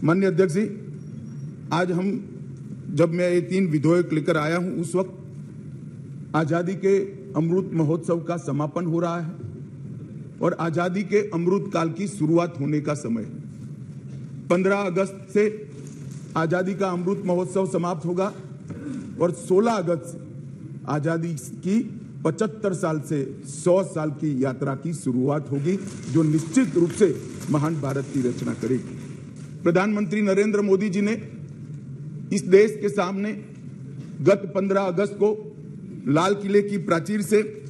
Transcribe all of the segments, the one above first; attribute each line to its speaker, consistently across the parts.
Speaker 1: माननीय अध्यक्ष जी, आज जब मैं ये 3 विधेयक लेकर आया हूं, उस वक्त आजादी के अमृत महोत्सव का समापन हो रहा है और आजादी के अमृत काल की शुरुआत होने का समय है। 15 अगस्त से आजादी का अमृत महोत्सव समाप्त होगा और 16 अगस्त से आजादी की 75 साल से 100 साल की यात्रा की शुरुआत होगी, जो निश्चित रूप से महान भारत की रचना करेगी। प्रधानमंत्री नरेंद्र मोदी जी ने इस देश के सामने गत 15 अगस्त को लाल किले की प्राचीर से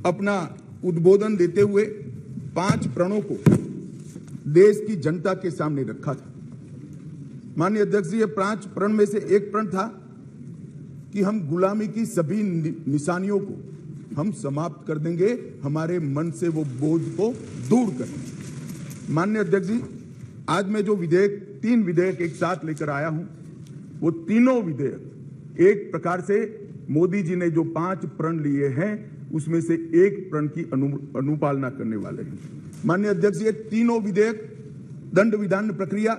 Speaker 1: अपना उद्बोधन देते हुए 5 प्रणों को देश की जनता के सामने रखा था। माननीय अध्यक्ष जी, ये 5 प्रण में से एक प्रण था कि हम गुलामी की सभी निशानियों को हम समाप्त कर देंगे, हमारे मन से वो बोझ को दूर करेंगे। माननीय अध्यक्ष जी, आज मैं जो 3 विधेयक एक साथ लेकर आया हूं, वो तीनों विधेयक एक प्रकार से मोदी जी ने जो 5 प्रण लिए हैं उसमें से एक प्रण की अनुपालना करने वाले हैं। माननीय अध्यक्ष जी, ये तीनों विधेयक दंड विधान प्रक्रिया,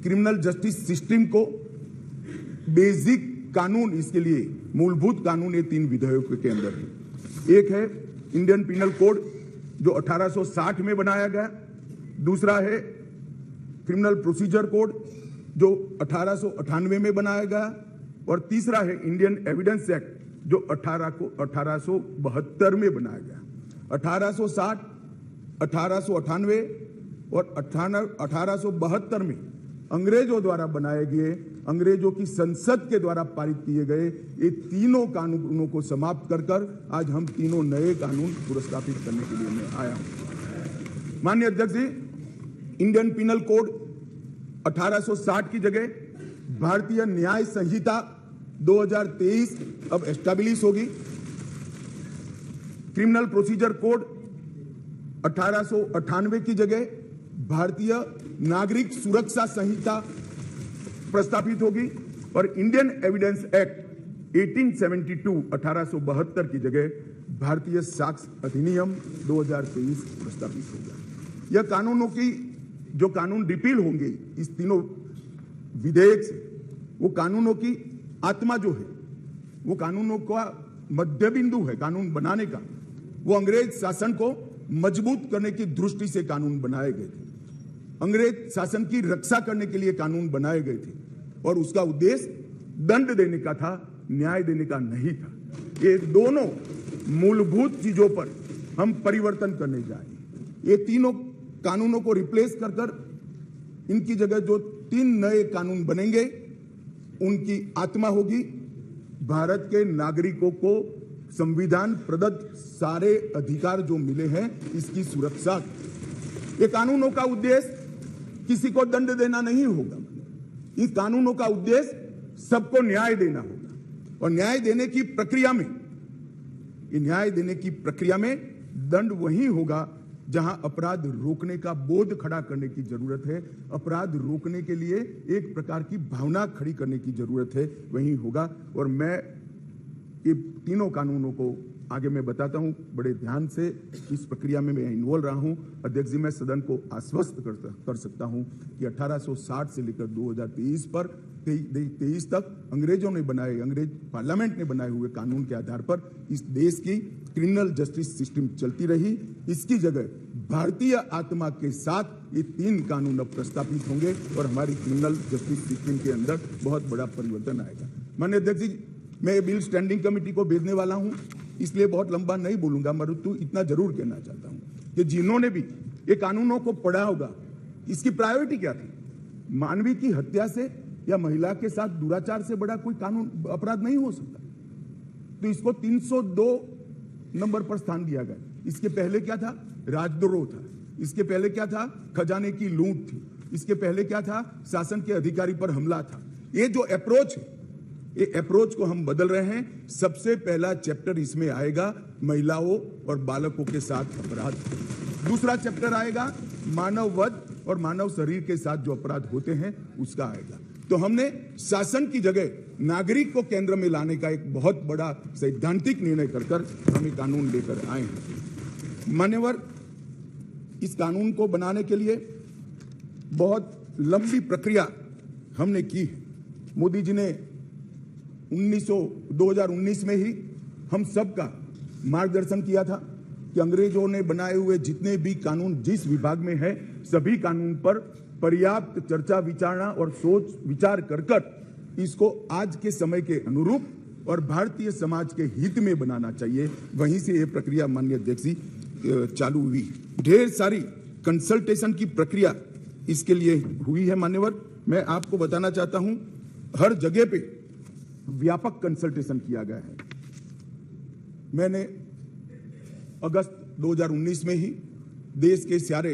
Speaker 1: क्रिमिनल जस्टिस सिस्टम को बेसिक कानून, इसके लिए मूलभूत कानून ये 3 विधेयकों के अंदर है। एक है इंडियन पिनल कोड जो 1860 में बनाया गया, दूसरा है क्रिमिनल प्रोसीजर कोड जो 1898 में बनाया गया और तीसरा है इंडियन एविडेंस एक्ट जो 1872 में बनाया गया। 1860, 1898 और 1872 में अंग्रेजों द्वारा बनाए गए, अंग्रेजों की संसद के द्वारा पारित किए गए ये तीनों कानूनों को समाप्त कर आज हम तीनों नए कानून पुरस्कृत करने के लिए मैं आया हूं। माननीय अध्यक्ष जी, इंडियन पिनल कोड 1860 की जगह भारतीय न्याय संहिता 2023 अब एस्टैब्लिश होगी। क्रिमिनल प्रोसीजर कोड 1898 की जगह भारतीय नागरिक सुरक्षा संहिता प्रस्तावित होगी और इंडियन एविडेंस एक्ट 1872 की जगह भारतीय साक्ष्य अधिनियम 2023 प्रस्तावित होगा। यह कानूनों की जो कानून रिपील होंगे इस तीनों विधेयक से, वो कानूनों की आत्मा जो है, वो कानूनों का मध्य बिंदु है कानून बनाने का, वो अंग्रेज शासन को मजबूत करने की दृष्टि से कानून बनाए गए थे। अंग्रेज शासन की रक्षा करने के लिए कानून बनाए गए थे और उसका उद्देश्य दंड देने का था, न्याय देने का नहीं था। ये दोनों मूलभूत चीजों पर हम परिवर्तन करने जाएंगे। ये तीनों कानूनों को रिप्लेस कर इनकी जगह जो 3 नए कानून बनेंगे, उनकी आत्मा होगी भारत के नागरिकों को संविधान प्रदत्त सारे अधिकार जो मिले हैं इसकी सुरक्षा। ये कानूनों का उद्देश्य किसी को दंड देना नहीं होगा, इस कानूनों का उद्देश्य सबको न्याय देना होगा और न्याय देने की प्रक्रिया में दंड वही होगा जहां अपराध रोकने का बोध खड़ा करने की जरूरत है, अपराध रोकने के लिए एक प्रकार की भावना खड़ी करने की जरूरत है, वही होगा। और मैं ये तीनों कानूनों को आगे मैं बताता हूं, बड़े ध्यान से इस प्रक्रिया में मैं इन्वॉल्व रहा हूं। अध्यक्ष जी, मैं सदन को आश्वस्त कर सकता हूं कि 1860 से लेकर 2023 तक अंग्रेज पार्लियामेंट ने बनाए हुए कानून के आधार पर इस देश की क्रिमिनल जस्टिस सिस्टम चलती रही। इसकी जगह भारतीय आत्मा के साथ ये 3 कानून अब प्रस्तावित होंगे और हमारी क्रिमिनल जस्टिस सिस्टम के अंदर बहुत बड़ा परिवर्तन आएगा। माननीय अध्यक्ष जी, मैं ये बिल स्टैंडिंग कमेटी को भेजने वाला हूं, इसलिए बहुत लंबा नहीं बोलूंगा, मगर इतना जरूर कहना चाहता हूं कि जिन्होंने भी ये कानूनों को पढ़ा होगा, इसकी प्रायोरिटी क्या थी? मानवीय की हत्या से या महिला के साथ दुराचार से बड़ा कोई कानून अपराध नहीं हो सकता, तो इसको 302 नंबर पर स्थान दिया गया। इसके पहले क्या था? राजद्रोह था। इसके पहले क्या था? खजाने की लूट थी। इसके पहले क्या था? शासन के अधिकारी पर हमला था। ये जो अप्रोच है, ये अप्रोच को हम बदल रहे हैं। सबसे पहला चैप्टर इसमें आएगा महिलाओं और बालकों के साथ अपराध, दूसरा चैप्टर आएगा मानव वध और मानव शरीर के साथ जो अपराध होते हैं उसका आएगा। तो हमने शासन की जगह नागरिक को केंद्र में लाने का एक बहुत बड़ा सैद्धांतिक निर्णय कर हम ये कानून लेकर आए हैं। मान्यवर, इस कानून को बनाने के लिए बहुत लंबी प्रक्रिया हमने की है। मोदी जी ने 2019 में ही हम सबका मार्गदर्शन किया था कि अंग्रेजों ने बनाए हुए जितने भी कानून जिस विभाग में है, सभी कानून पर पर्याप्त चर्चा विचारणा और सोच विचार कर इसको आज के समय के अनुरूप और भारतीय समाज के हित में बनाना चाहिए। वहीं से ये प्रक्रिया माननीय अध्यक्ष जी चालू हुई। ढेर सारी कंसल्टेशन की प्रक्रिया इसके लिए हुई है। मान्यवर, मैं आपको बताना चाहता हूं, हर जगह पे व्यापक कंसल्टेशन किया गया है। मैंने अगस्त 2019 में ही देश के सारे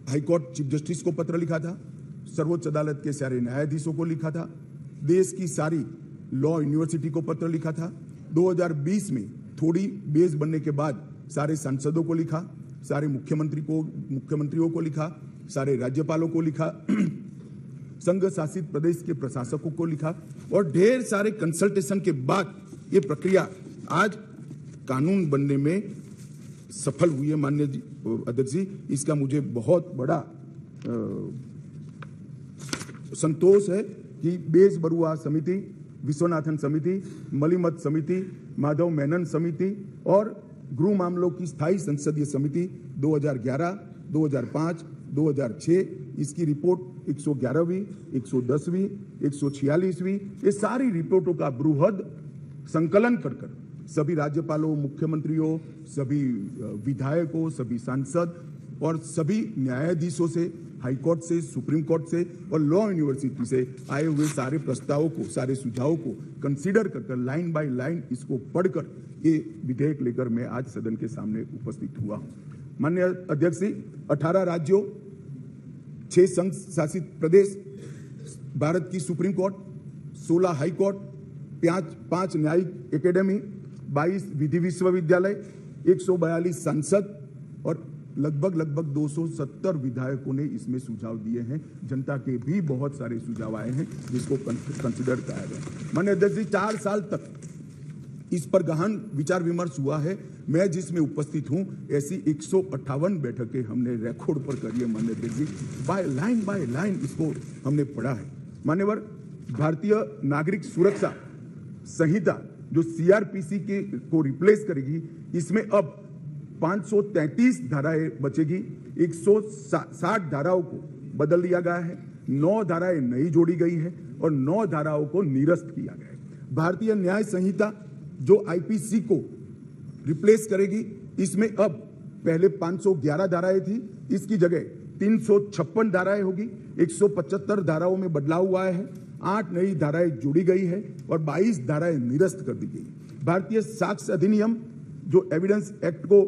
Speaker 1: हाईकोर्ट चीफ जस्टिस को पत्र लिखा था, सर्वोच्च अदालत के सारे न्यायाधीशों को लिखा था, देश की सारी लॉ यूनिवर्सिटी को पत्र लिखा था। 2020 में थोड़ी बेस बनने के बाद सारे सांसदों को लिखा, सारे मुख्यमंत्रियों को लिखा, सारे राज्यपालों को लिखा, संघ शासित प्रदेश के प्रशासकों को लिखा और ढेर सारे कंसल्टेशन के बाद ये प्रक्रिया आज कानून बनने में सफल हुई है। माननीय अध्यक्ष जी, इसका मुझे बहुत बड़ा संतोष है कि बेस बरुआ समिति, विश्वनाथन समिति, मलिमत समिति, माधव मेनन समिति और गृह मामलों की स्थायी संसदीय समिति 2011, 2005, 2006 इसकी रिपोर्ट 111वीं, 110वीं, 146वीं ये सारी रिपोर्टों का बृहद संकलन कर सभी राज्यपालों, मुख्यमंत्रियों, सभी विधायकों, सभी सांसद और सभी न्यायाधीशों से, हाईकोर्ट से, सुप्रीम कोर्ट से और लॉ यूनिवर्सिटी से आए हुए सारे प्रस्तावों को, सारे सुझावों को कंसीडर कर लाइन बाय लाइन इसको पढ़कर ये विधेयक लेकर मैं आज सदन के सामने उपस्थित हुआ हूं। माननीय अध्यक्ष जी, 18 राज्यों, 6 संघ शासित प्रदेश, भारत की सुप्रीम कोर्ट, 16 हाई कोर्ट, 5 न्यायिक एकेडमी, 22 विधि विश्वविद्यालय, 142 सांसद और लगभग 270 विधायकों ने इसमें सुझाव दिए हैं। जनता के भी बहुत सारे सुझाव आए हैं जिसको कंसिडर किया गया। माननीय अध्यक्ष जी, 4 साल तक इस पर गहन विचार विमर्श हुआ है। मैं जिसमें उपस्थित हूं, ऐसी 158 बैठकें हमने रिकॉर्ड पर करी है। माननीय अध्यक्ष जी, बाय लाइन इसको हमने पढ़ा है। मान्यवर, भारतीय नागरिक सुरक्षा संहिता जो सीआरपीसी के को रिप्लेस करेगी, इसमें अब 533 धाराएं बचेगी, 160 धाराओं को बदल दिया गया है, 9 धाराएं नई जोड़ी गई है और 9 धाराओं को निरस्त किया गया है। भारतीय न्याय संहिता जो आईपीसी को रिप्लेस करेगी, इसमें अब पहले 511 धाराएं थी, इसकी जगह 356 धाराएं होगी, 175 धाराओं में बदलाव हुआ है, 8 नई धाराएं जोड़ी गई है और 22 धाराएं निरस्त कर दी गई। भारतीय साक्ष्य अधिनियम जो एविडेंस एक्ट को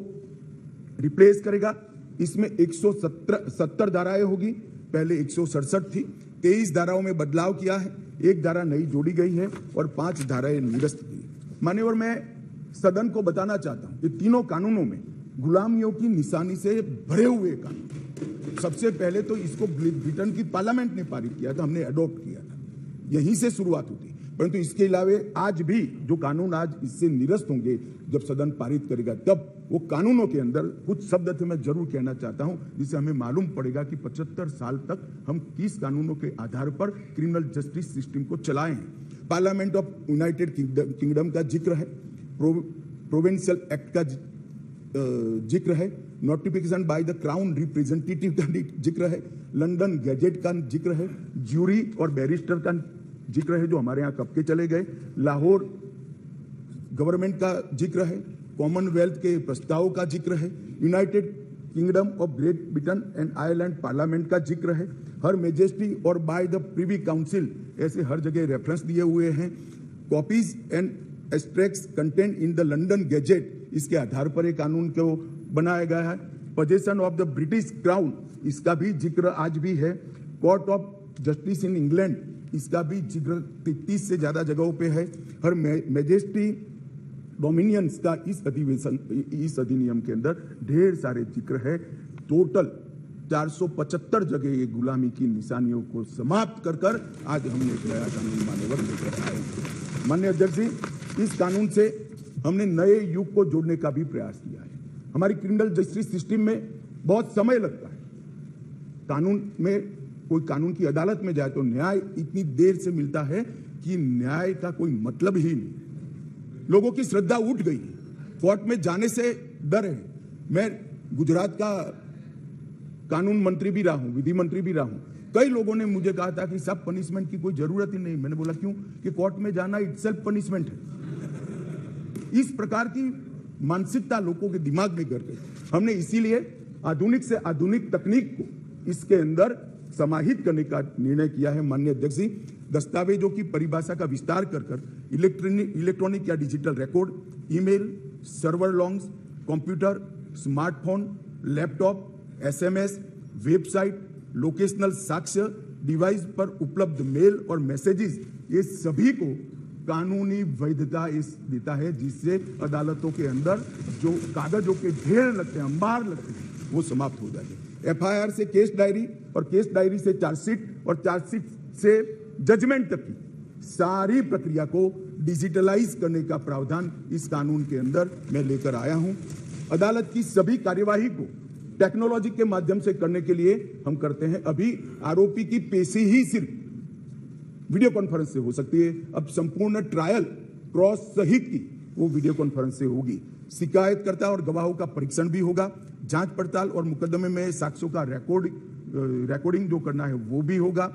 Speaker 1: रिप्लेस करेगा, इसमें 170 धाराएं होगी, पहले 167 थी, 23 धाराओं में बदलाव किया है, 1 धारा नई जोड़ी गई है और 5 धाराएं निरस्त की। मान्यवर, मैं सदन को बताना चाहता हूं कि तीनों कानूनों में गुलामियों की निशानी से भरे हुए कानून। सबसे पहले तो इसको ब्रिटेन की पार्लियामेंट ने पारित किया था, हमने अडॉप्ट किया था, यहीं से शुरुआत होती। परंतु इसके अलावा आज भी जो कानून आज इससे निरस्त होंगे, जब सदन पारित करेगा तब वो कानूनों के अंदर कुछ शब्द थे मैं जरूर कहना चाहता हूं, जिससे हमें मालूम पड़ेगा कि 75 साल तक हम किस कानूनों के आधार पर क्रिमिनल जस्टिस सिस्टम को चलाए हैं। पार्लियामेंट ऑफ यूनाइटेड किंगडम का जिक्र है, प्रोविंशियल एक्ट का जिक्र है, notification by the crown representative का जिक्र है, लंदन गैजेट का जिक्र है, ज्यूरी और बैरिस्टर का जिक्र है जो हमारे यहाँ कब के चले गए, लाहौर गवर्नमेंट का जिक्र है, कॉमनवेल्थ के प्रस्ताव का जिक्र है, United kingdom of great Britain and Ireland parliament का जिक्र है, हर मेजेस्टी और बाय द प्रिवी काउंसिल, ऐसे हर जगह रेफरेंस दिए हुए हैं। Copies and extracts content in the London gadget, इसके आधार पर एक कानून को बनाया गया है। Possession of the British crown, इसका भी जिक्र आज भी है। Court of justice in England, इसका भी जिक्र 33 से ज्यादा जगहों पे है। हर मेजेस्टी डोमिनियंस का इस अधिनियम के अंदर ढेर सारे जिक्र है। टोटल 475 जगह ये गुलामी की निशानियों को समाप्त कर आज हमने एक नया कानून मान्यवर लेकर आए। माननीय अध्यक्ष जी, इस कानून से हमने नए युग को जोड़ने का भी प्रयास किया है। हमारी क्रिमिनल जस्टिस सिस्टम में बहुत समय लगता है, कानून में कोई कानून की अदालत में जाए तो न्याय इतनी देर से मिलता है कि न्याय का कोई मतलब ही नहीं। लोगों की श्रद्धा उठ गई, कोर्ट में जाने से डर है। मैं गुजरात का कानून मंत्री भी रहा हूं, विधि मंत्री भी रहा हूं। कई लोगों ने मुझे कहा था कि सब पनिशमेंट की कोई जरूरत ही नहीं। मैंने बोला क्यों? कि कोर्ट में जाना इटसेल्फ पनिशमेंट है। इस प्रकार की मानसिकता लोगों के दिमाग में कर गई। हमने इसीलिए आधुनिक से आधुनिक तकनीक को इसके अंदर समाहित करने का निर्णय किया है। माननीय अध्यक्ष जी, दस्तावेजों की परिभाषा का विस्तार कर इलेक्ट्रॉनिक या digital record, email, server longs, computer, smartphone, laptop, SMS, website, locational साक्ष्य, डिवाइस पर उपलब्ध मेल और मैसेजेस, ये सभी को कानूनी वैधता देता है, जिससे अदालतों के अंदर जो कागजों के ढेर लगते हैं, अंबार लगते हैं, वो समाप्त हो जाएंगे। एफआईआर से केस डायरी और केस डायरी से चार्जशीट और चार्जशीट से जजमेंट तक की सारी प्रक्रिया को डिजिटलाइज करने का प्रावधान इस कानून के अंदर मैं लेकर आया हूं। अदालत की सभी कार्यवाही को टेक्नोलॉजी के माध्यम से करने के लिए हम करते हैं। अभी आरोपी की पेशी ही सिर्फ वीडियो कॉन्फ्रेंस से हो सकती है, अब संपूर्ण ट्रायल क्रॉस सहित की वो वीडियो कॉन्फ्रेंस से होगी। शिकायतकर्ता और गवाहों का परीक्षण भी होगा। जांच पड़ताल और मुकदमे में साक्ष्यों का रिकॉर्डिंग जो करना है वो भी होगा।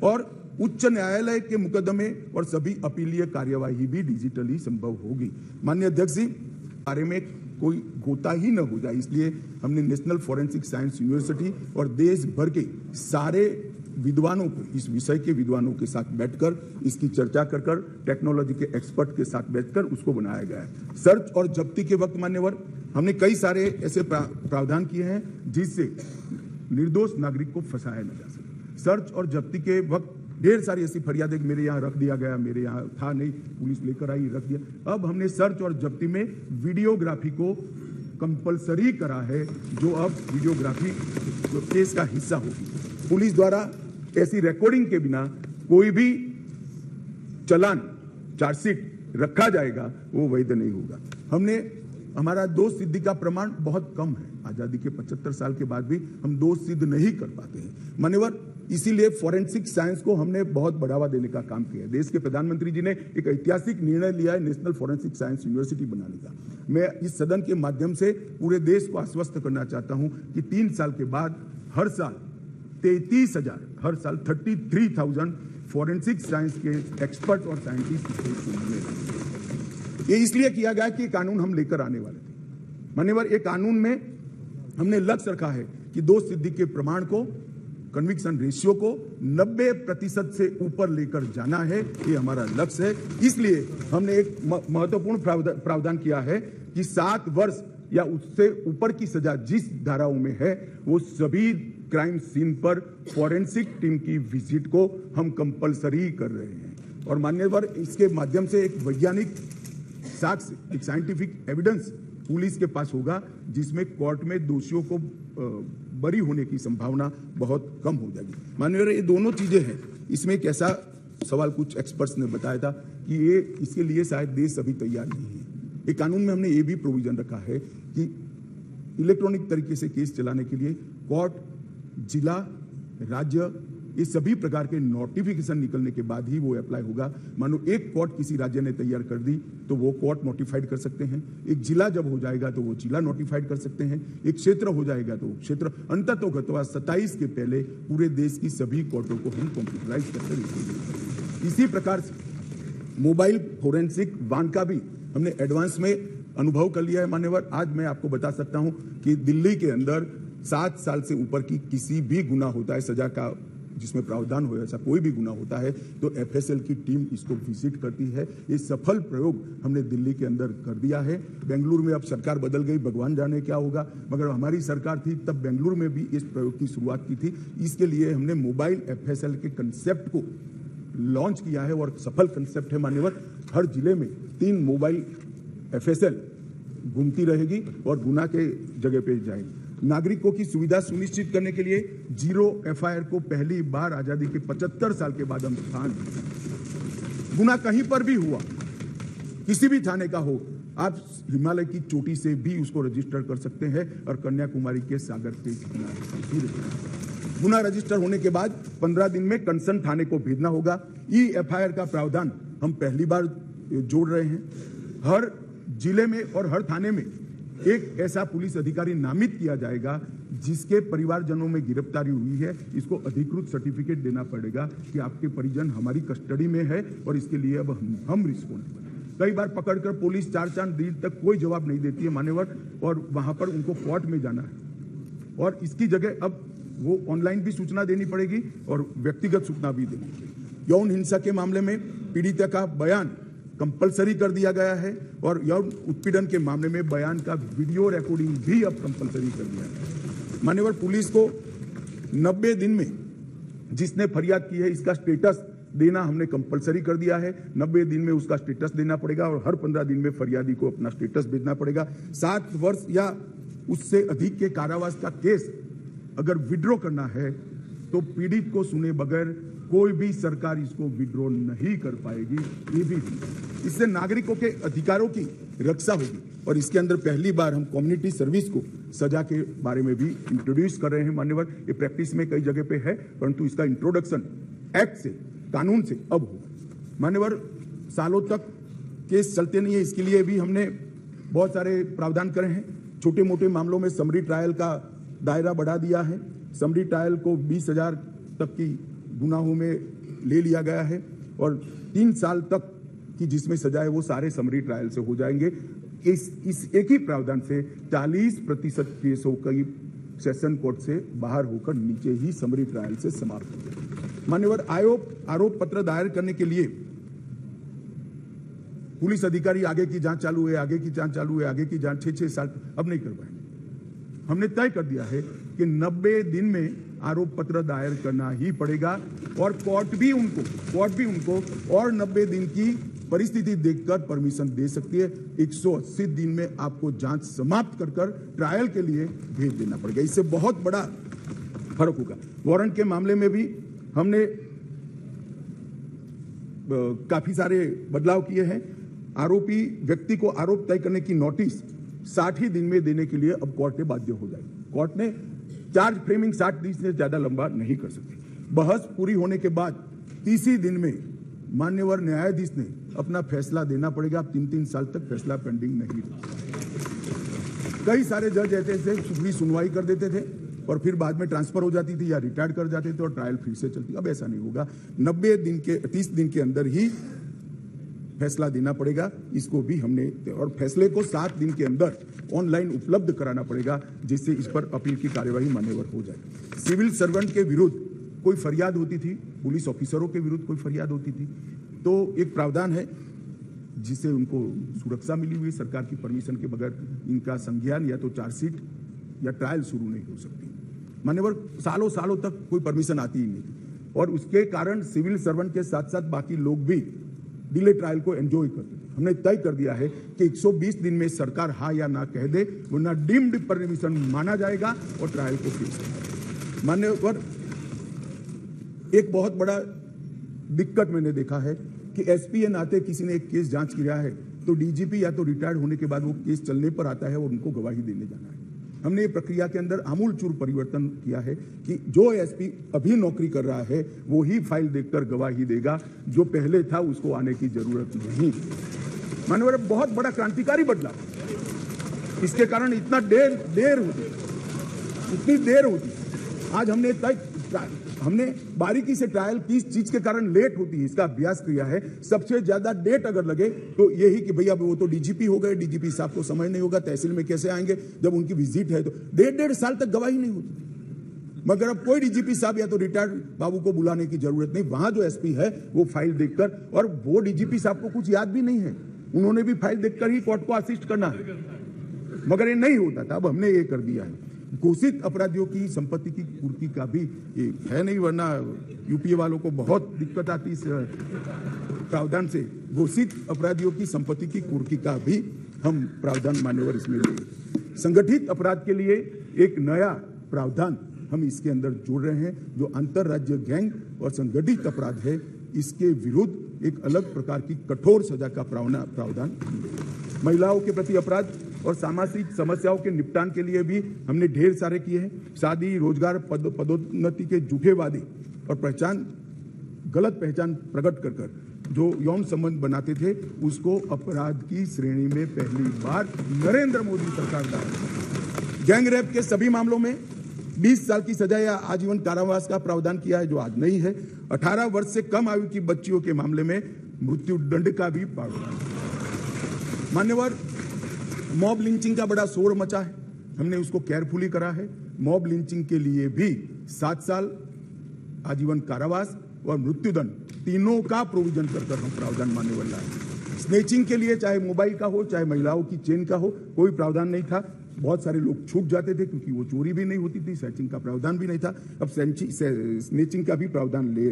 Speaker 1: और उच्च न्यायालय के मुकदमे और सभी अपीलीय कार्यवाही भी डिजिटली संभव होगी। माननीय अध्यक्ष जी, बारे में कोई गोता ही न हो जाए, इसलिए हमने नेशनल फॉरेंसिक साइंस यूनिवर्सिटी और देश भर के सारे विद्वानों को, इस विषय के विद्वानों के साथ बैठकर इसकी चर्चा कर टेक्नोलॉजी के एक्सपर्ट के साथ बैठकर उसको बनाया गया है। सर्च और जब्ती के वक्त मान्यवर हमने कई सारे ऐसे प्रावधान किए हैं जिससे निर्दोष नागरिक को फंसाया न जा सके। सर्च और जब्ती के वक्त ढेर सारी ऐसी फरियादें मेरे यहाँ रख दिया गया, मेरे यहाँ था नहीं, पुलिस लेकर आई, रख दिया। अब हमने सर्च और जब्ती में वीडियोग्राफी को कंपलसरी करा है, जो अब वीडियोग्राफी केस का हिस्सा होगी। पुलिस द्वारा ऐसी रिकॉर्डिंग के बिना कोई भी चालान, चार्जशीट रखा जाएगा वो वैध नहीं होगा। हमारा दोष सिद्धि का प्रमाण बहुत कम है। आजादी के 75 साल के बाद भी हम दोष सिद्ध नहीं कर पाते हैं मान्यवर। इसीलिए फॉरेंसिक साइंस को हमने बहुत बढ़ावा देने का काम किया है। देश के प्रधानमंत्री जी ने एक ऐतिहासिक निर्णय लिया है नेशनल फॉरेंसिक साइंस यूनिवर्सिटी बनाने का। मैं इस सदन के माध्यम से पूरे देश को आश्वस्त करना चाहता हूं कि 3 साल के बाद हर साल 33,000, हर साल 33,000 फॉरेंसिक साइंस के एक्सपर्ट और साइंटिस्ट ये इसलिए किया गया कि कानून हम लेकर आने वाले थे मान्यवर। ये कानून में हमने लक्ष्य रखा है कि दोष सिद्धि के प्रमाण को, कन्विक्शन रेशियो को 90% से ऊपर लेकर जाना है, ये हमारा लक्ष्य है। इसलिए हमने एक महत्वपूर्ण प्रावधान किया है कि 7 वर्ष या उससे ऊपर की सजा जिस धाराओं में है वो सभी क्राइम सीन पर फॉरेंसिक टीम की विजिट को हम कंपलसरी कर रहे हैं। और मान्यवर, इसके माध्यम से एक वैज्ञानिक साक्ष्य, एक साइंटिफिक एविडेंस पुलिस के पास होगा, जिसमें कोर्ट में दोषियों को बरी होने की संभावना बहुत कम हो जाएगी। माननीय, ये दोनों चीजें हैं। इसमें एक ऐसा सवाल कुछ एक्सपर्ट्स ने बताया था कि ये इसके लिए शायद देश अभी तैयार नहीं है। एक कानून में हमने ये भी प्रोविजन रखा है कि इलेक्ट्रॉनिक तरीके से केस चलाने के लिए कोर्ट, जिला, राज्य, ये सभी प्रकार के नोटिफिकेशन निकलने के बाद ही वो अप्लाई होगा। मानो एक कोर्ट किसी राज्य ने तैयार कर दी तो वो कोर्ट नोटिफाइड कर सकते हैं। एक जिला जब हो जाएगा तो वो जिला नोटिफाइड कर सकते हैं। एक क्षेत्र हो जाएगा तो क्षेत्र। अंततोगत्वा 27 के पहले पूरे देश की सभी कोर्टों को हम कंप्यूटराइज करते। इसी प्रकार से मोबाइल फोरेंसिक वाहन का भी हमने एडवांस में अनुभव कर लिया है मान्यवर। आज मैं आपको बता सकता हूं कि दिल्ली के अंदर 7 साल से ऊपर की किसी भी गुना होता है, सजा का जिसमें प्रावधान हो, ऐसा कोई भी गुना होता है तो एफएसएल की टीम इसको विजिट करती है। ये सफल प्रयोग हमने दिल्ली के अंदर कर दिया है। बेंगलुरु में अब सरकार बदल गई, भगवान जाने क्या होगा, मगर हमारी सरकार थी तब बेंगलुरु में भी इस प्रयोग की शुरुआत की थी। इसके लिए हमने मोबाइल एफएसएल के कंसेप्ट को लॉन्च किया है और सफल कंसेप्ट है मान्यवर। हर जिले में 3 मोबाइल एफएसएल घूमती रहेगी और गुना के जगह पे जाएगी। नागरिकों की सुविधा सुनिश्चित करने के लिए 0 एफआईआर को पहली बार आजादी के 75 साल के बाद हम स्थान, गुना कहीं पर भी हुआ, किसी भी थाने का हो, आप हिमालय की चोटी से भी उसको रजिस्टर कर सकते हैं और कन्याकुमारी के सागर के किनारे। गुना रजिस्टर होने के बाद 15 दिन में कंसर्न थाने को भेजना होगा। EFIR का प्रावधान हम पहली बार जोड़ रहे हैं। हर जिले में और हर थाने में एक ऐसा पुलिस अधिकारी नामित किया जाएगा जिसके परिवारजनों में गिरफ्तारी हुई है, इसको अधिकृत सर्टिफिकेट देना पड़ेगा कि आपके परिजन हमारी कस्टडी में है और इसके लिए अब हम रिस्पॉन्सिबल। कई बार पकड़कर पुलिस 4 दिन तक कोई जवाब नहीं देती है मान्यवर, और वहां पर उनको कोर्ट में जाना है, और इसकी जगह अब वो ऑनलाइन भी सूचना देनी पड़ेगी और व्यक्तिगत सूचना भी देनी पड़ेगी। यौन हिंसा के मामले में पीड़िता का बयान कंपलसरी कर दिया गया है और यौन उत्पीड़न के मामले में बयान का वीडियो रिकॉर्डिंग भी अब कंपलसरी कर दिया है। मान्यवर, पुलिस को 90 दिन में जिसने फरियाद की है इसका स्टेटस देना हमने कंपलसरी कर दिया है। 90 दिन में उसका स्टेटस देना पड़ेगा और हर 15 दिन में फरियादी को अपना स्टेटस भेजना पड़ेगा। 7 वर्ष या उससे अधिक के कारावास का केस अगर विड्रॉ करना है तो पीड़ित को सुने बगैर कोई भी सरकार इसको विड्रॉ नहीं कर पाएगी। ये भी इससे नागरिकों के अधिकारों की रक्षा होगी और इसके अंदर पहली बार हम कम्युनिटी सर्विस को सजा के बारे में भी इंट्रोड्यूस कर रहे हैं मान्यवर। ये प्रैक्टिस में कई जगह पे है, परंतु इसका इंट्रोडक्शन एक्ट से, कानून से अब होगा। मान्यवर, सालों तक केस चलते नहीं है, इसके लिए भी हमने बहुत सारे प्रावधान करे हैं। छोटे मोटे मामलों में समरी ट्रायल का दायरा बढ़ा दिया है। समरी ट्रायल को 20,000 तक की गुनाहों में ले लिया गया है और 3 साल तक की जिसमें सजा है वो सारे समरी ट्रायल से हो जाएंगे। इस एक ही प्रावधान से 40% केसों की सेशन कोर्ट से बाहर होकर नीचे ही समरी ट्रायल से समाप्त हो गए। मान्यवर, आरोप पत्र दायर करने के लिए पुलिस अधिकारी आगे की जांच चालू है, आगे की जांच चालू है, आगे की जांच 6-6 साल अब नहीं कर पाएंगे। हमने तय कर दिया है कि 90 दिन में आरोप पत्र दायर करना ही पड़ेगा और कोर्ट भी उनको और 90 दिन की परिस्थिति देखकर परमिशन दे सकती है। 180 दिन में आपको जांच समाप्त कर ट्रायल के लिए भेज देना पड़ेगा। इससे बहुत बड़ा फर्क होगा। वारंट के मामले में भी हमने काफी सारे बदलाव किए हैं। आरोपी व्यक्ति को आरोप तय करने की नोटिस 60 ही दिन में देने के लिए अब कोर्ट ने बाध्य हो जाएगी। कोर्ट ने चार्ज फ्रेमिंग 60 दिन से ज्यादा लंबा नहीं कर सकती। बहस पूरी होने के बाद 30 ही दिन में मान्यवर न्यायाधीश ने अपना फैसला देना पड़ेगा। अब 3-3 साल तक फैसला पेंडिंग नहीं रखा। कई सारे जज ऐसे थे पूरी सुनवाई कर देते थे और फिर बाद में ट्रांसफर हो जाती थी या रिटायर कर जाते थे और ट्रायल फिर से चलती। अब ऐसा नहीं होगा। 30 दिन के अंदर ही फैसला देना पड़ेगा। इसको भी हमने, और फैसले को 7 दिन के अंदर ऑनलाइन उपलब्ध कराना पड़ेगा जिससे इस पर अपील की कार्यवाही मान्यवर हो जाए। सिविल सर्वेंट के विरुद्ध कोई फरियाद होती थी, पुलिस ऑफिसरों के विरुद्ध कोई फरियाद होती थी, तो एक प्रावधान है जिससे उनको सुरक्षा मिली हुई। सरकार की परमिशन के बगैर इनका संज्ञान या तो चार्जशीट या ट्रायल शुरू नहीं हो सकती। मान्यवर, सालों तक कोई परमिशन आती ही नहीं थी और उसके कारण सिविल सर्वेंट के साथ साथ बाकी लोग भी डिले ट्रायल को एंजॉय करते थे। हमने तय कर दिया है कि 120 दिन में सरकार हाँ या ना कह दे, वरना डीम्ड परमिशन माना जाएगा और ट्रायल को फिक्स करेगा। मान्यवर, एक बहुत बड़ा दिक्कत मैंने देखा है कि एसपी नाते किसी ने एक केस जांच किया है तो डीजीपी या तो रिटायर्ड होने के बाद वो केस चलने पर आता है और उनको गवाही देने जाना है। हमने ये प्रक्रिया के अंदर आमूलचूर परिवर्तन किया है कि जो एसपी अभी नौकरी कर रहा है वो ही फाइल देखकर गवाही देगा, जो पहले था उसको आने की जरूरत नहीं। माननीय, बहुत बड़ा क्रांतिकारी बदलाव। इसके कारण इतना देर होती। आज हमने बारीकी से ट्रायल किस चीज के कारण लेट होती है इसका अभ्यास किया है। सबसे ज्यादा डेट अगर लगे तो यही कि भैया वो तो डीजीपी हो गए, डीजीपी साहब को समझ नहीं होगा तहसील में कैसे आएंगे, जब उनकी विजिट है तो 1.5 साल तक गवाही नहीं होती। मगर अब कोई डीजीपी साहब या तो रिटायर्ड बाबू को बुलाने की जरूरत नहीं, वहां जो एसपी है वो फाइल देखकर, और वो डीजीपी साहब को कुछ याद भी नहीं है, उन्होंने भी फाइल देखकर ही कोर्ट को असिस्ट करना है, मगर ये नहीं होता था। अब हमने ये कर दिया है। घोषित अपराधियों की संपत्ति की पूर्ति का भी ये है नहीं, वरना यूपीए वालों को बहुत दिक्कत आती इस प्रावधान से। घोषित अपराधियों की संपत्ति की कुर्की का भी हम प्रावधान मान्यवर इसमें लेंगे। संगठित अपराध के लिए एक नया प्रावधान हम इसके अंदर जोड़ रहे हैं, जो अंतरराज्य गैंग और संगठित अपराध है, इसके विरुद्ध एक अलग प्रकार की कठोर सजा का प्रावधान। महिलाओं के प्रति अपराध, और सामाजिक समस्याओं के निपटान के लिए भी हमने ढेर सारे किए हैं। शादी, रोजगार, पदोन्नति के झूठे वादे और गलत पहचान प्रकट कर जो यौन संबंध बनाते थे उसको अपराध की श्रेणी में पहली बार नरेंद्र मोदी सरकार लाए। गैंग रेप के सभी मामलों में 20 साल की सजा या आजीवन कारावास का प्रावधान किया है, जो आज नहीं है। 18 वर्ष से कम आयु की बच्चियों के मामले में मृत्यु दंड का भी प्रावधान। मान्यवर, मॉब लिंचिंग का बड़ा शोर मचा है, हमने उसको केयरफुली करा है। मॉब लिंचिंग के लिए भी 7 साल आजीवन कारावास और मृत्युदंड तीनों का प्रोविजन कर हम प्रावधान मान्यवर लाए। स्नेचिंग के लिए चाहे मोबाइल का हो चाहे महिलाओं की चेन का हो, कोई प्रावधान नहीं था। बहुत सारे लोग छूट जाते थे क्योंकि वो चोरी भी नहीं होती थी, स्नेचिंग का प्रावधान भी नहीं था। अब स्नेचिंग का भी प्रावधान ले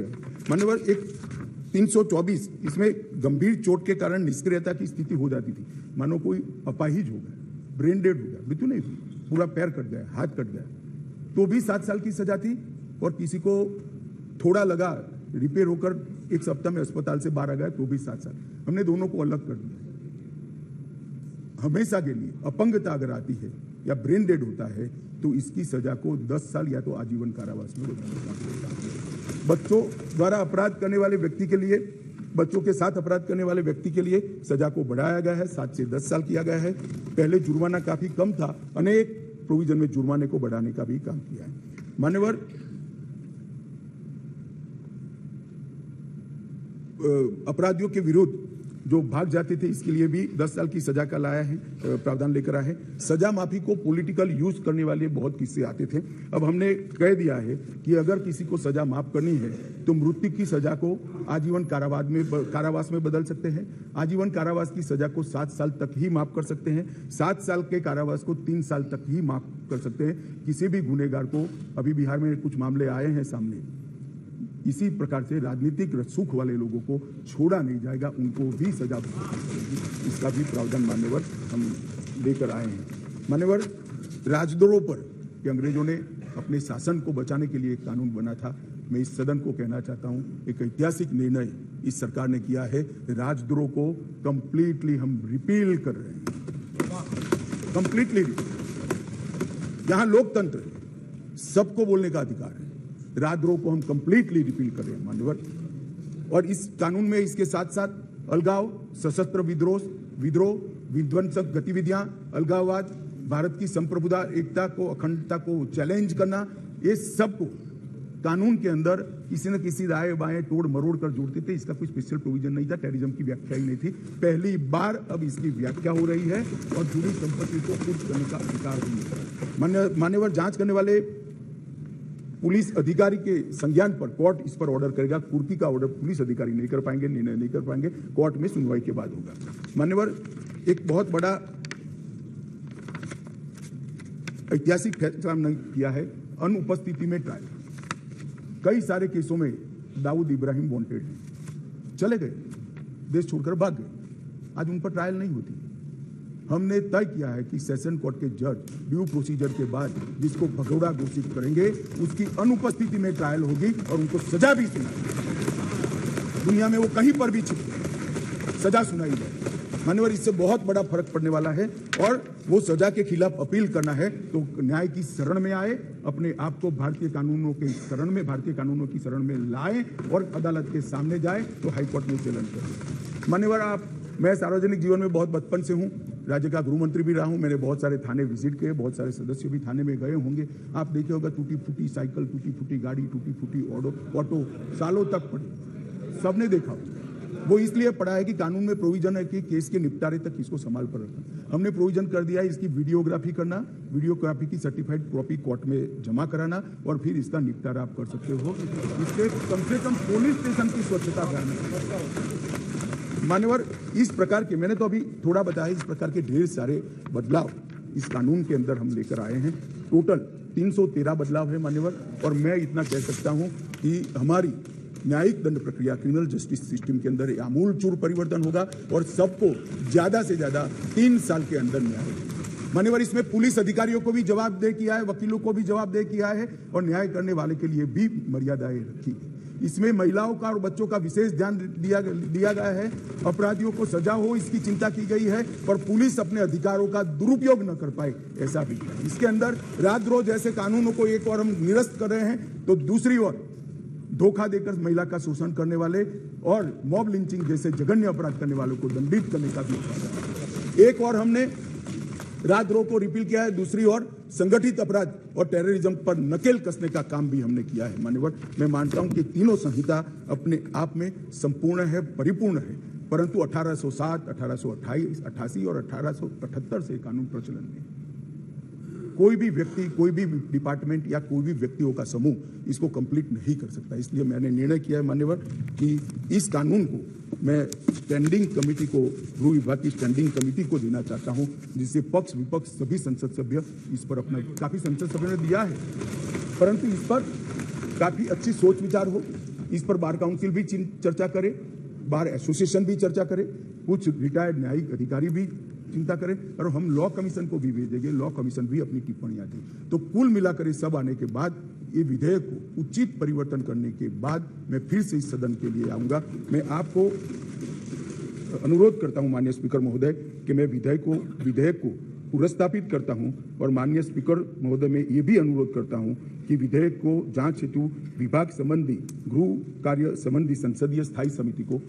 Speaker 1: मान्यवर। एक 324 इसमें गंभीर चोट के कारण निष्क्रियता की स्थिति हो जाती थी, मानो कोई अपाहिज हो गया, ब्रेन डेड हो गया, मृत्यु नहीं हुई, पूरा पैर कट गया, हाथ कट गया, तो भी 7 साल की सजा थी। और किसी को थोड़ा लगा, रिपेयर होकर 1 सप्ताह में अस्पताल से बाहर आ गया, तो भी 7 साल। हमने दोनों को अलग कर दिया। हमेशा के लिए अपंगता अगर आती है या ब्रेन डेड होता है तो इसकी सजा को 10 साल या तो आजीवन कारावास में बदलना। बच्चों द्वारा अपराध करने वाले व्यक्ति के लिए, बच्चों के साथ अपराध करने वाले व्यक्ति के लिए सजा को बढ़ाया गया है, 7 से 10 साल किया गया है। पहले जुर्माना काफी कम था, अनेक प्रोविजन में जुर्माने को बढ़ाने का भी काम किया है। मान्यवर, अपराधियों के विरुद्ध जो भाग जाते थे इसके लिए भी 10 साल की सजा का लाया है, प्रावधान लेकर आए हैं। सजा माफी को पॉलिटिकल यूज करने वाले बहुत किस्से आते थे, अब हमने कह दिया है कि अगर किसी को सजा माफ करनी है तो मृत्यु की सजा को आजीवन कारावास में बदल सकते हैं। आजीवन कारावास की सजा को 7 साल तक ही माफ कर सकते हैं। 7 साल के कारावास को 3 साल तक ही माफ कर सकते हैं। किसी भी गुनहगार को, अभी बिहार में कुछ मामले आए हैं सामने, इसी प्रकार से राजनीतिक सुख वाले लोगों को छोड़ा नहीं जाएगा, उनको भी सजा इसका भी प्रावधान मान्यवर हम लेकर आए हैं। मान्यवर, राजद्रोह पर कि अंग्रेजों ने अपने शासन को बचाने के लिए एक कानून बना था। मैं इस सदन को कहना चाहता हूं, एक ऐतिहासिक निर्णय इस सरकार ने किया है। राजद्रोह को कंप्लीटली हम रिपील कर रहे हैं, कंप्लीटली। यहां लोकतंत्र, सबको बोलने का अधिकार है, राजद्रोह को हम कंप्लीटली रिपील कर रहे हैं मान्यवर। और इस कानून में इसके साथ साथ अलगाव, सशस्त्र विद्रोह, विध्वंसक गतिविधियां, अलगाववाद, भारत की संप्रभुता, एकता को, अखंडता को चैलेंज करना, ये सब को कानून के अंदर किसी न किसी दाएं बाएं तोड़ मरोड़ कर जोड़ते थे। इसका कोई स्पेशल प्रोविजन नहीं था, टेररिज्म की व्याख्या ही नहीं थी। पहली बार अब इसकी व्याख्या हो रही है और जुड़ी संपत्ति को कुर्क करने का अधिकार भी। मान्यवर, जांच करने वाले पुलिस अधिकारी के संज्ञान पर कोर्ट इस पर ऑर्डर करेगा। कुर्की का ऑर्डर पुलिस अधिकारी नहीं कर पाएंगे, निर्णय नहीं कर पाएंगे, कोर्ट में सुनवाई के बाद होगा। मान्यवर, एक बहुत बड़ा ऐतिहासिक फैसला हमने किया है, अनुपस्थिति में ट्रायल। कई सारे केसों में दाऊद इब्राहिम वांटेड हैं, चले गए, देश छोड़कर भाग गए, आज उन पर ट्रायल नहीं होती। हमने तय किया है कि सेशन कोर्ट के जज ड्यू प्रोसीजर के बाद जिसको भगोड़ा घोषित करेंगे उसकी अनुपस्थिति में ट्रायल होगी और उनको सजा भी सुनाई। दुनिया में वो कहीं पर भी छिपे, सजा सुनाई जाए। मान्यवर, इससे बहुत बड़ा फर्क पड़ने वाला है और वो सजा के खिलाफ अपील करना है तो न्याय की शरण में आए, अपने आप को भारतीय कानूनों के शरण में, भारतीय कानूनों की शरण में लाएं और अदालत के सामने जाए तो हाईकोर्ट में चैलेंज करें। मान्यवर, मैं सार्वजनिक जीवन में बहुत बचपन से हूं, राज्य का गृह मंत्री भी रहा हूं, मैंने बहुत सारे थाने विजिट किए, बहुत सारे सदस्य भी थाने में गए होंगे। आप देखे होगा टूटी फूटी साइकिल, टूटी फूटी गाड़ी, टूटी फूटी ऑटो सालों तक पड़ी, सबने देखा। वो इसलिए पड़ा है कि कानून में प्रोविजन है कि केस के निपटारे तक इसको संभाल कर रखना। हमने प्रोविजन कर दिया है इसकी वीडियोग्राफी करना, वीडियोग्राफी की सर्टिफाइड कॉपी कोर्ट में जमा कराना और फिर इसका निपटारा आप कर सकते हो। इससे कम से कम पुलिस स्टेशन की स्वच्छता करना। मान्यवर, इस प्रकार के, मैंने तो अभी थोड़ा बताया, इस प्रकार के ढेर सारे बदलाव इस कानून के अंदर हम लेकर आए हैं। टोटल 313 बदलाव है मान्यवर, और मैं इतना कह सकता हूं कि हमारी न्यायिक दंड प्रक्रिया, क्रिमिनल जस्टिस सिस्टम के अंदर आमूल चूर परिवर्तन होगा और सबको ज्यादा से ज्यादा 3 साल के अंदर न्याय। मान्यवर, इसमें पुलिस अधिकारियों को भी जवाबदेह किया है, वकीलों को भी जवाबदेह किया है और न्याय करने वाले के लिए भी मर्यादाएं रखी। इसमें महिलाओं का और बच्चों का विशेष ध्यान दिया गया है। अपराधियों को सजा हो इसकी चिंता की गई है और पुलिस अपने अधिकारों का दुरुपयोग न कर पाए ऐसा भी है। इसके अंदर राजद्रोह जैसे कानूनों को एक और हम निरस्त कर रहे हैं तो दूसरी ओर धोखा देकर महिला का शोषण करने वाले और मॉब लिंचिंग जैसे जघन्य अपराध करने वालों को दंडित करने का भी एक और हमने राजद्रोह को रिपील किया है, दूसरी ओर संगठित अपराध और टेररिज्म पर नकेल कसने का काम भी हमने किया है। मान्यवर, मैं मानता हूं कि तीनों संहिता अपने आप में संपूर्ण है, परिपूर्ण है, परंतु 1807, 1828, 88 और 1878 से कानून प्रचलन में कोई भी व्यक्ति, कोई भी डिपार्टमेंट या कोई भी व्यक्तियों का समूह इसको कंप्लीट नहीं कर सकता। इसलिए मैंने निर्णय किया है मान्यवर कि इस कानून को मैं स्टैंडिंग कमेटी को, गृह विभाग की स्टैंडिंग कमेटी को देना चाहता हूं, जिससे पक्ष विपक्ष सभी संसद सभ्य इस पर अपना, काफी संसद सभ्यों ने दिया है, परंतु इस पर काफी अच्छी सोच विचार हो। इस पर बार काउंसिल भी चर्चा करे, बार एसोसिएशन भी चर्चा करे, कुछ रिटायर्ड न्यायिक अधिकारी भी चिंता करें और हम लॉ कमीशन को भी भेजेंगे, लॉ कमीशन भी अपनी टिप्पणियां दें। तो कुल मिलाकर ये सब आने के बाद ये विधेयक को उचित परिवर्तन करने के बाद मैं फिर से इस सदन के लिए आऊंगा। मैं आपको अनुरोध करता हूं माननीय स्पीकर महोदय कि मैं विधेयक को पुनर्स्थापित करता हूं और माननीय स्पीकर महोदय में ये भी अनुरोध करता हूं कि विधेयक को जांच हेतु विभाग संबंधी, गृह कार्य संबंधी संसदीय स्थायी समिति को